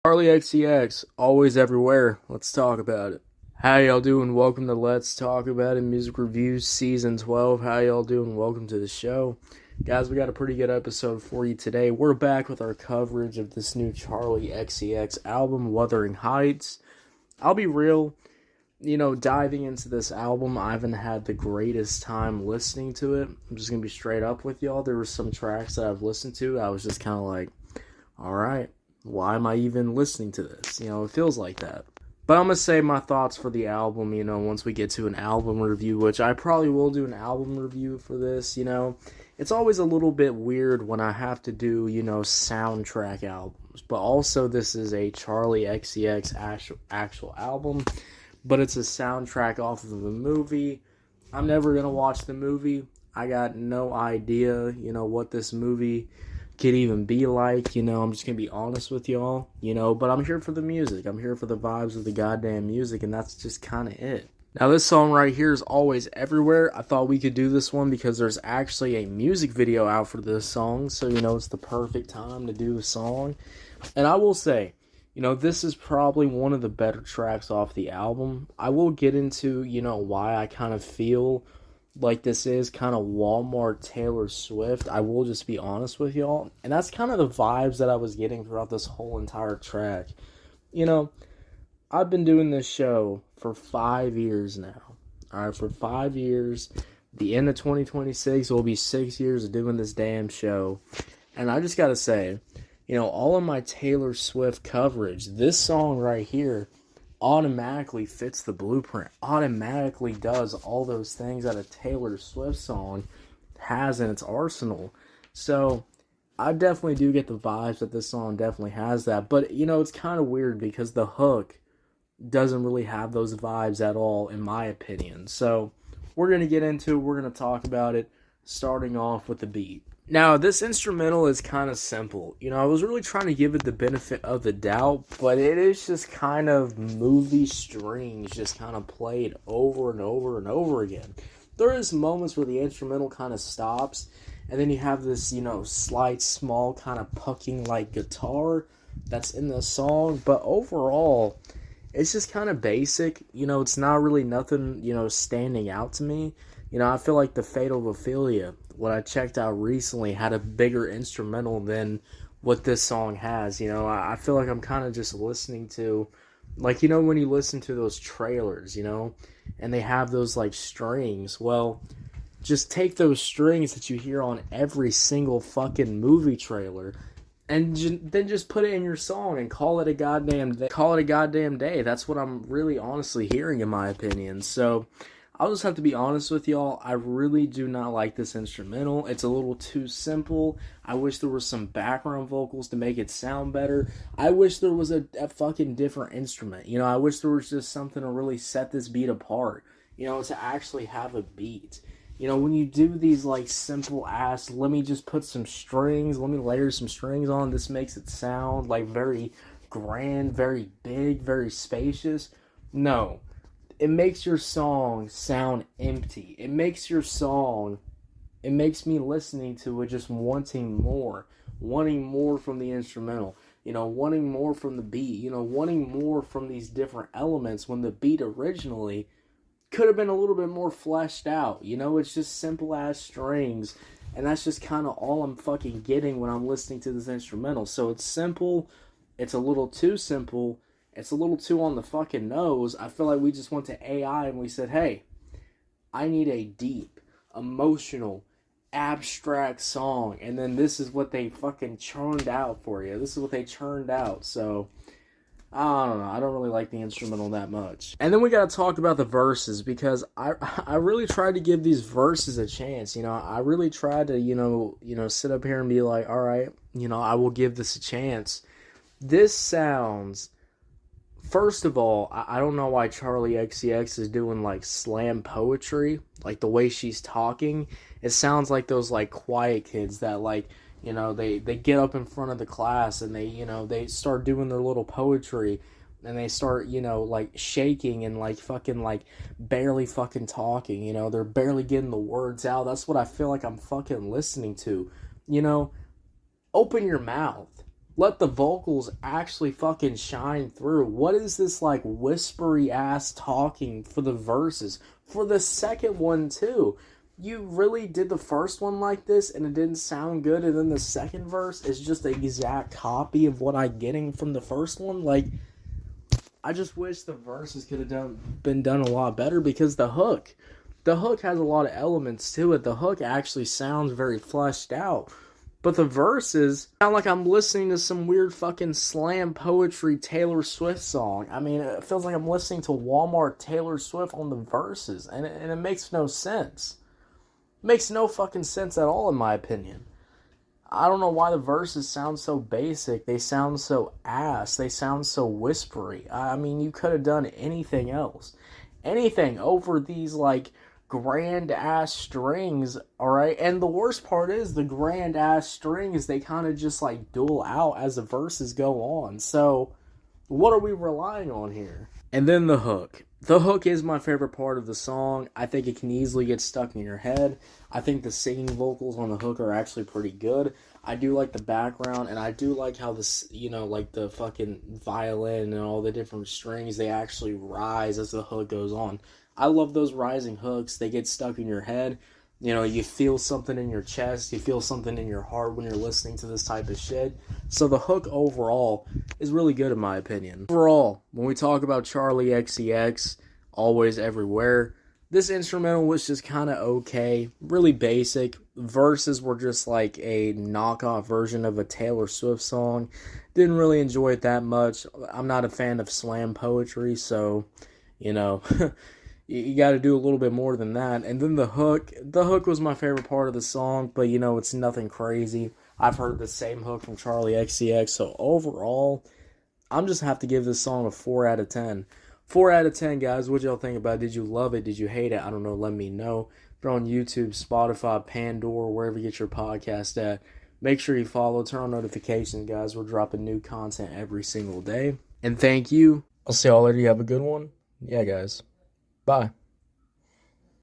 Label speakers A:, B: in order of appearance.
A: Charli XCX, always everywhere. Let's talk about it. How y'all doing? Welcome to Let's Talk About It Music Reviews Season 12. How y'all doing? Welcome to the show. Guys, we got a pretty good episode for you today. We're back with our coverage of this new Charli XCX album, Wuthering Heights. I'll be real, diving into this album, I haven't had the greatest time listening to it. I'm just going to be straight up with y'all. There were some tracks that I've listened to. I was just kind of like, alright, why am I even listening to this? It feels like that. But I'm going to say my thoughts for the album, once we get to an album review, which I probably will do an album review for this, It's always a little bit weird when I have to do, soundtrack albums. But also this is a Charli XCX actual album, but it's a soundtrack off of a movie. I'm never going to watch the movie. I got no idea, what this movie could even be like, I'm just gonna be honest with y'all, but I'm here for the music. I'm here for the vibes of the goddamn music, and that's just kind of it. Now, this song right here is Always Everywhere. I thought we could do this one because there's actually a music video out for this song, so, it's the perfect time to do the song. And I will say, this is probably one of the better tracks off the album. I will get into, why I kind of feel like this is kind of Walmart Taylor Swift. I will just be honest with y'all. And that's kind of the vibes that I was getting throughout this whole entire track. I've been doing this show for 5 years now. Alright, for 5 years. The end of 2026 will be 6 years of doing this damn show. And I just gotta say, all of my Taylor Swift coverage, this song right here automatically fits the blueprint, automatically does all those things that a Taylor Swift song has in its arsenal. So I definitely do get the vibes that this song definitely has that. But, it's kind of weird because the hook doesn't really have those vibes at all, in my opinion. So we're going to get into it. We're going to talk about it, starting off with the beat. Now, this instrumental is kind of simple. I was really trying to give it the benefit of the doubt, but it is just kind of movie strings just kind of played over and over and over again. There is moments where the instrumental kind of stops, and then you have this, slight, small, kind of pucking like guitar that's in the song, but overall, it's just kind of basic. It's not really nothing, standing out to me. I feel like the Fatal Ophelia, what I checked out recently, had a bigger instrumental than what this song has. I feel like I'm kind of just listening to, like, when you listen to those trailers, and they have those, like, strings. Well, just take those strings that you hear on every single fucking movie trailer and then just put it in your song and call it a goddamn day. That's what I'm really honestly hearing, in my opinion. So I'll just have to be honest with y'all. I really do not like this instrumental. It's a little too simple. I wish there was some background vocals to make it sound better. I wish there was a fucking different instrument. I wish there was just something to really set this beat apart. To actually have a beat. When you do these, like, simple ass, let me just put some strings, let me layer some strings on, this makes it sound, like, very grand, very big, very spacious. No. It makes your song sound empty. It makes me listening to it just wanting more from the instrumental, wanting more from the beat, wanting more from these different elements when the beat originally could have been a little bit more fleshed out. It's just simple ass strings, and that's just kind of all I'm fucking getting when I'm listening to this instrumental. So it's simple, it's a little too simple, it's a little too on the fucking nose. I feel like we just went to AI and we said, hey, I need a deep, emotional, abstract song. And then this is what they fucking churned out for you. This is what they churned out. So I don't know. I don't really like the instrumental that much. And then we gotta talk about the verses, because I really tried to give these verses a chance. I really tried to, sit up here and be like, alright, I will give this a chance. This sounds, first of all, I don't know why Charli XCX is doing, like, slam poetry. Like, the way she's talking, it sounds like those, like, quiet kids that, like, they get up in front of the class and they start doing their little poetry, and they start, like, shaking and, like, fucking, like, barely fucking talking, they're barely getting the words out. That's what I feel like I'm fucking listening to, open your mouth. Let the vocals actually fucking shine through. What is this, like, whispery ass talking for the verses? For the second one, too. You really did the first one like this and it didn't sound good, and then the second verse is just an exact copy of what I'm getting from the first one? Like, I just wish the verses could have been done a lot better, because the hook has a lot of elements to it. The hook actually sounds very fleshed out. But the verses sound like I'm listening to some weird fucking slam poetry Taylor Swift song. I mean, it feels like I'm listening to Walmart Taylor Swift on the verses. And it makes no sense. It makes no fucking sense at all, in my opinion. I don't know why the verses sound so basic. They sound so ass. They sound so whispery. I mean, you could have done anything else. Anything over these, like, grand ass strings, alright? And the worst part is, the grand ass strings, they kind of just, like, duel out as the verses go on. So, what are we relying on here? And then the hook. The hook is my favorite part of the song. I think it can easily get stuck in your head. I think the singing vocals on the hook are actually pretty good. I do like the background, and I do like how this, you know, like the fucking violin and all the different strings, they actually rise as the hook goes on. I love those rising hooks. They get stuck in your head. You know, you feel something in your chest. You feel something in your heart when you're listening to this type of shit. So the hook overall is really good, in my opinion. Overall, when we talk about Charli XCX, Always Everywhere, this instrumental was just kind of okay. Really basic. Verses were just like a knockoff version of a Taylor Swift song. Didn't really enjoy it that much. I'm not a fan of slam poetry, so, you know... You got to do a little bit more than that. And then the hook was my favorite part of the song, but, you know, it's nothing crazy. I've heard the same hook from Charli XCX, so overall, I'm just have to give this song a 4 out of 10. 4 out of 10, guys. What y'all think about it? Did you love it? Did you hate it? I don't know. Let me know. If you're on YouTube, Spotify, Pandora, wherever you get your podcast at, make sure you follow, turn on notifications, guys. We're dropping new content every single day. And thank you. I'll see y'all later. You have a good one. Yeah, guys. Bye.